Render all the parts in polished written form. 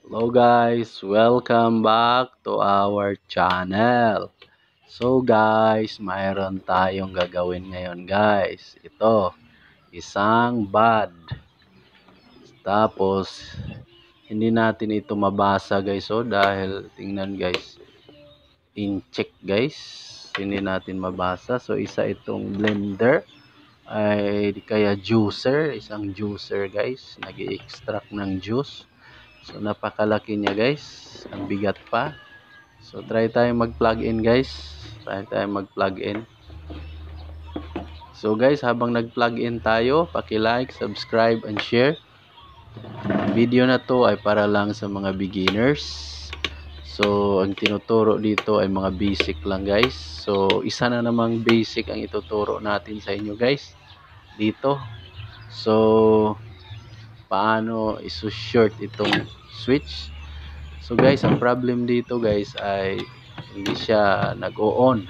Hello guys, welcome back to our channel. So guys, mayroon tayong gagawin ngayon guys. Ito, isang bad. Tapos, hindi natin ito mabasa guys. So dahil, tingnan guys, in-check guys. Hindi natin mabasa. So isa itong blender. Ay di kaya juicer. Isang juicer guys. Nag-i-extract ng juice. So napakalaki niya guys. Ang bigat pa. So try tayong mag-plug in guys. Try tayong mag-plug in. So guys, habang nag-plug in tayo, paki-like, subscribe and share. Ang video na to ay para lang sa mga beginners. So ang tinuturo dito ay mga basic lang guys. So isa na namang basic ang ituturo natin sa inyo guys dito. So paano isu-short itong switch. So guys, ang problem dito guys ay hindi siya nag-o-on.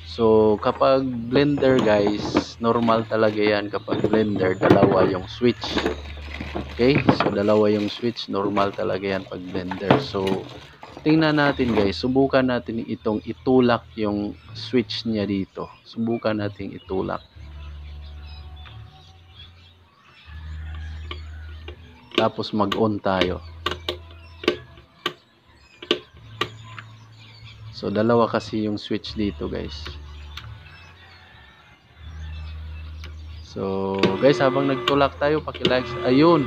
So kapag blender guys, normal talaga yan kapag blender, dalawa yung switch. Okay? So dalawa yung switch, normal talaga yan pag blender. So tingnan natin guys, subukan natin itong itulak yung switch niya dito. Subukan natin itulak. Tapos mag-on tayo. So dalawa kasi yung switch dito guys. So guys, habang nagtulak tayo, paki-like. Ayun,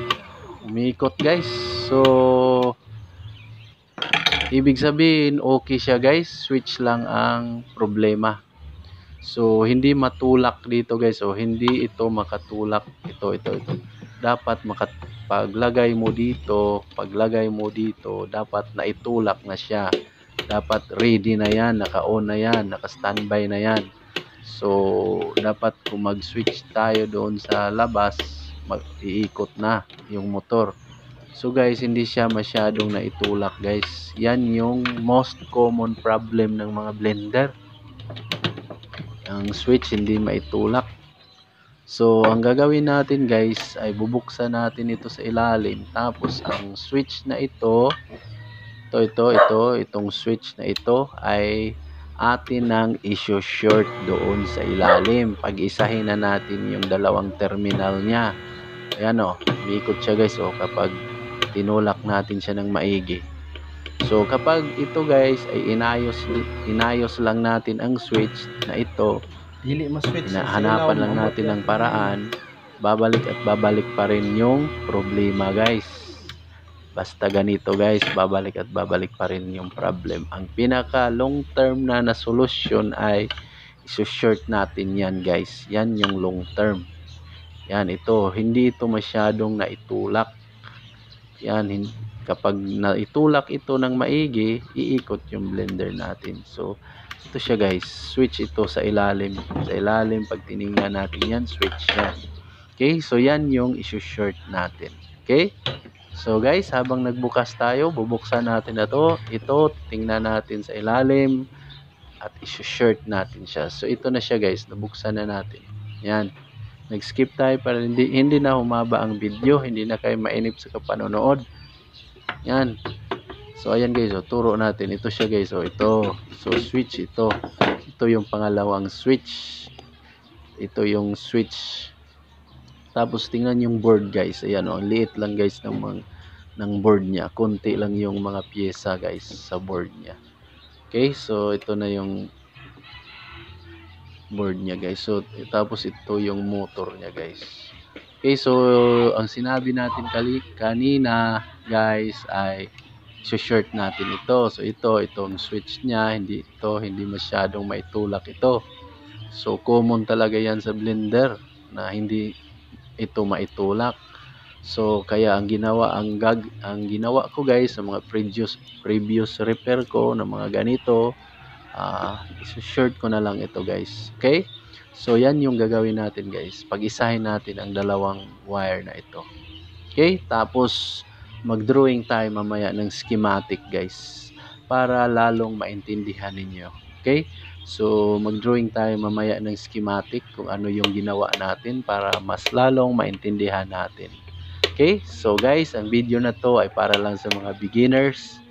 umiikot guys. So ibig sabihin okay siya guys, switch lang ang problema. So hindi matulak dito guys. So hindi ito makatulak. Ito. Dapat paglagay mo dito, dapat naitulak na siya. Dapat ready na yan, naka-on na yan, naka-standby na yan. So dapat kung mag-switch tayo doon sa labas, mag-iikot na yung motor. So guys, hindi siya masyadong naitulak guys. Yan yung most common problem ng mga blender. Ang switch hindi maitulak. So ang gagawin natin guys ay bubuksan natin ito sa ilalim. Tapos ang switch na itong switch na ito ay atin nang i-short doon sa ilalim. Pag-isahin na natin yung dalawang terminal niya. Ayan o, umiikot siya guys o kapag tinulak natin siya ng maigi. So kapag ito guys ay inayos lang natin ang switch na ito, hanapan lang natin ng paraan, babalik at babalik pa rin yung problema guys. Basta ganito guys, babalik at babalik pa rin yung problem. Ang pinaka long term na solusyon ay isu-short natin yan guys. Yan yung long term. Yan ito, hindi ito masyadong naitulak. Yan, kapag naitulak ito ng maigi, iikot yung blender natin. So ito siya guys, switch ito sa ilalim. Sa ilalim, pag tiningnan natin yan, switch yan. Okay, so yan yung isu-short natin. Okay? So guys, habang nagbukas tayo, bubuksan natin na to. Ito, tingnan natin sa ilalim at isu-short natin siya. So ito na siya guys, nabuksan na natin. Yan. Nag-skip tayo para hindi na humaba ang video, hindi na kayo mainip sa kapanonood. Yan. So ayan guys, turo natin. Ito siya guys, ito. So switch ito. Ito yung pangalawang switch. Ito yung switch. Tapos tingnan yung board guys. Ayan liit lang guys ng board niya. Konti lang yung mga pyesa guys sa board niya. Okay, so ito na yung board niya guys. So tapos ito yung motor niya guys. Okay, so ang sinabi natin kanina guys ay short natin ito. So itong switch niya, hindi masyadong maitulak ito. So common talaga yan sa blender na hindi ito maitulak. So kaya ang ginawa ko guys sa mga previous repair ko ng mga ganito, i-short ko na lang ito guys. Okay? So yan yung gagawin natin guys. Pag-isahin natin ang dalawang wire na ito. Okay? Tapos mag-drawing tayo mamaya ng schematic guys para lalong maintindihan ninyo. Okay? So mag-drawing tayo mamaya ng schematic kung ano yung ginawa natin para mas lalong maintindihan natin. Okay, so guys, ang video na to ay para lang sa mga beginners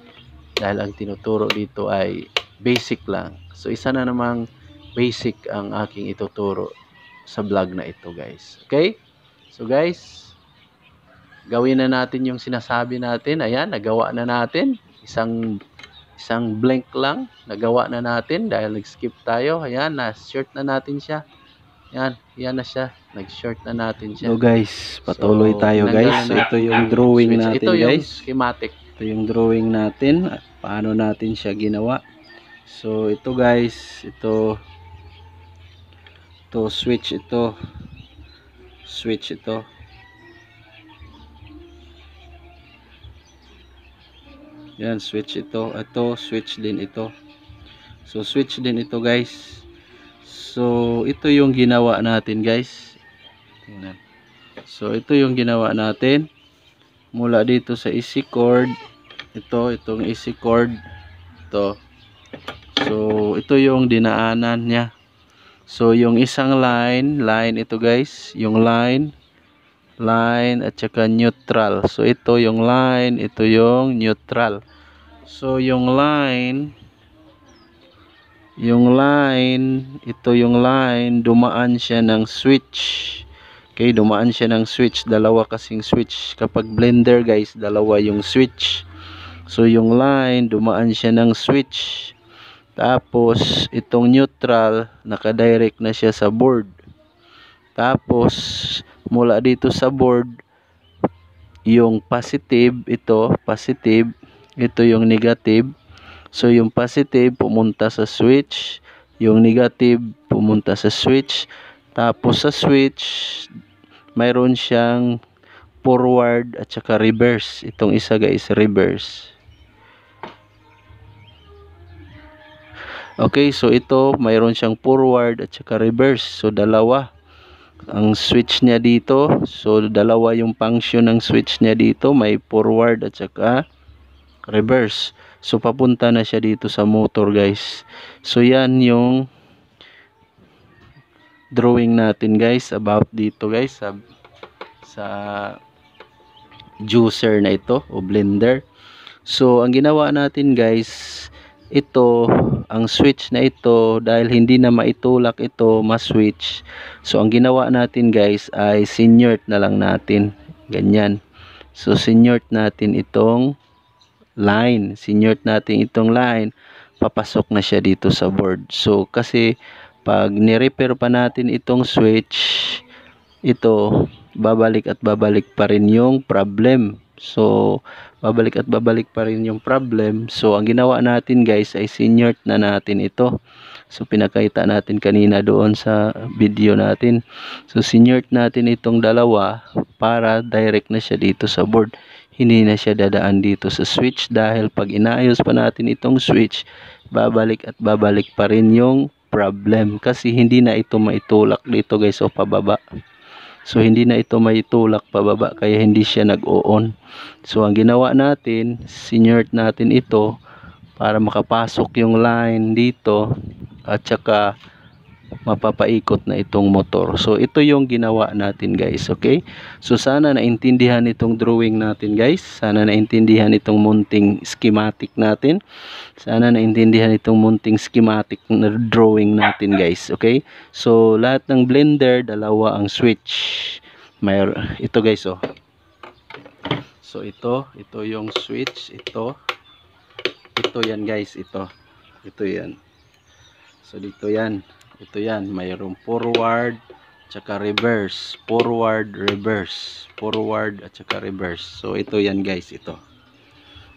dahil ang tinuturo dito ay basic lang. So isa na namang basic ang aking ituturo sa vlog na ito, guys. Okay? So guys, gawin na natin yung sinasabi natin. Ayan, nagawa na natin. Isang blink lang, nagawa na natin dahil nag-skip tayo. Ayan, na-short na natin siya. Yan na siya. Nag-short na natin siya. So guys, patuloy tayo guys. So ito yung drawing natin ito yung guys. Schematic. Ito yung drawing natin. Paano natin siya ginawa. So ito guys, ito switch ito. Switch ito. Yan, switch ito. Ito, switch din ito. So switch din ito guys. So ito yung ginawa natin guys. Tingnan. So ito yung ginawa natin. Mula dito sa easy cord. Itong easy cord. Ito. So ito yung dinaanan niya. So yung isang line ito guys. Yung line at saka neutral. So ito yung line, ito yung neutral. So yung line, ito yung line, dumaan siya ng switch. Okay, dumaan siya ng switch, dalawa kasing switch. Kapag blender guys, dalawa yung switch. So yung line, dumaan siya ng switch. Tapos itong neutral, nakadirect na siya sa board. Tapos mula dito sa board, yung positive, ito yung negative. So yung positive pumunta sa switch, yung negative pumunta sa switch. Tapos sa switch mayroon siyang forward at saka reverse. Itong isa guys, reverse. Okay, so ito mayroon siyang forward at saka reverse. So dalawa ang switch niya dito. So dalawa yung function ng switch niya dito, may forward at saka reverse. So papunta na siya dito sa motor guys. So yan yung drawing natin guys about dito guys sa juicer na ito o blender. So ang ginawa natin guys, ito ang switch na ito, dahil hindi na maitulak ito ma-switch. So ang ginawa natin guys ay sinurt na lang natin. Ganyan. So sinurt natin itong line, papasok na siya dito sa board. So kasi pag ni-repair pa natin itong switch, ito babalik at babalik pa rin yung problem. So babalik at babalik pa rin yung problem. So ang ginawa natin guys ay sinurt na natin ito. So pinakita natin kanina doon sa video natin. So sinurt natin itong dalawa para direct na siya dito sa board. Hindi na siya dadaan dito sa switch, dahil pag inaayos pa natin itong switch, babalik at babalik pa rin yung problem. Kasi hindi na ito maitulak dito guys o pababa. So hindi na ito maitulak pababa, kaya hindi siya nag-o-on. So ang ginawa natin, sinurt natin ito para makapasok yung line dito at saka mapapaikot na itong motor. So ito yung ginawa natin guys. Okay, so sana naintindihan itong drawing natin guys. Sana naintindihan itong munting schematic natin. Sana naintindihan itong munting schematic na drawing natin guys. Okay, so lahat ng blender, dalawa ang switch. Ito guys oh. So ito yung switch. Ito yan guys. Ito yan. So dito yan. Ito yan, mayroong forward tsaka reverse, forward, reverse, forward at saka reverse. So ito yan guys, ito.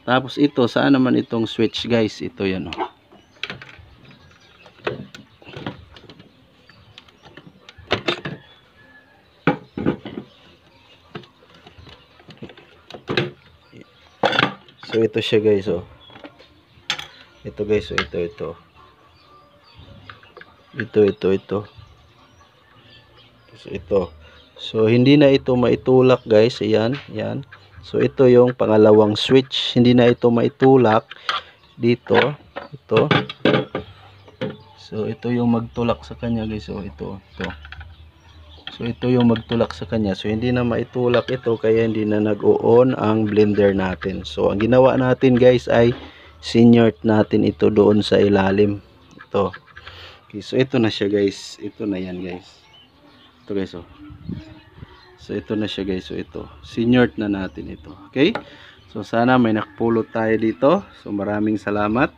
Tapos ito, saan naman itong switch guys? Ito yan oh. So ito siya guys oh. Ito guys oh, ito. Ito. So ito. So hindi na ito maitulak guys. Ayan. So ito yung pangalawang switch. Hindi na ito maitulak dito. Ito. So ito yung magtulak sa kanya guys. So ito. So ito yung magtulak sa kanya. So hindi na maitulak ito kaya hindi na nag-o-on ang blender natin. So ang ginawa natin guys ay sinyert natin ito doon sa ilalim. Ito. Okay, so ito na siya guys. Ito na yan guys. Ito guys oh. So ito na siya guys. So ito. Sinyert na natin ito. Okay? So sana may nakapulot tayo dito. So maraming salamat.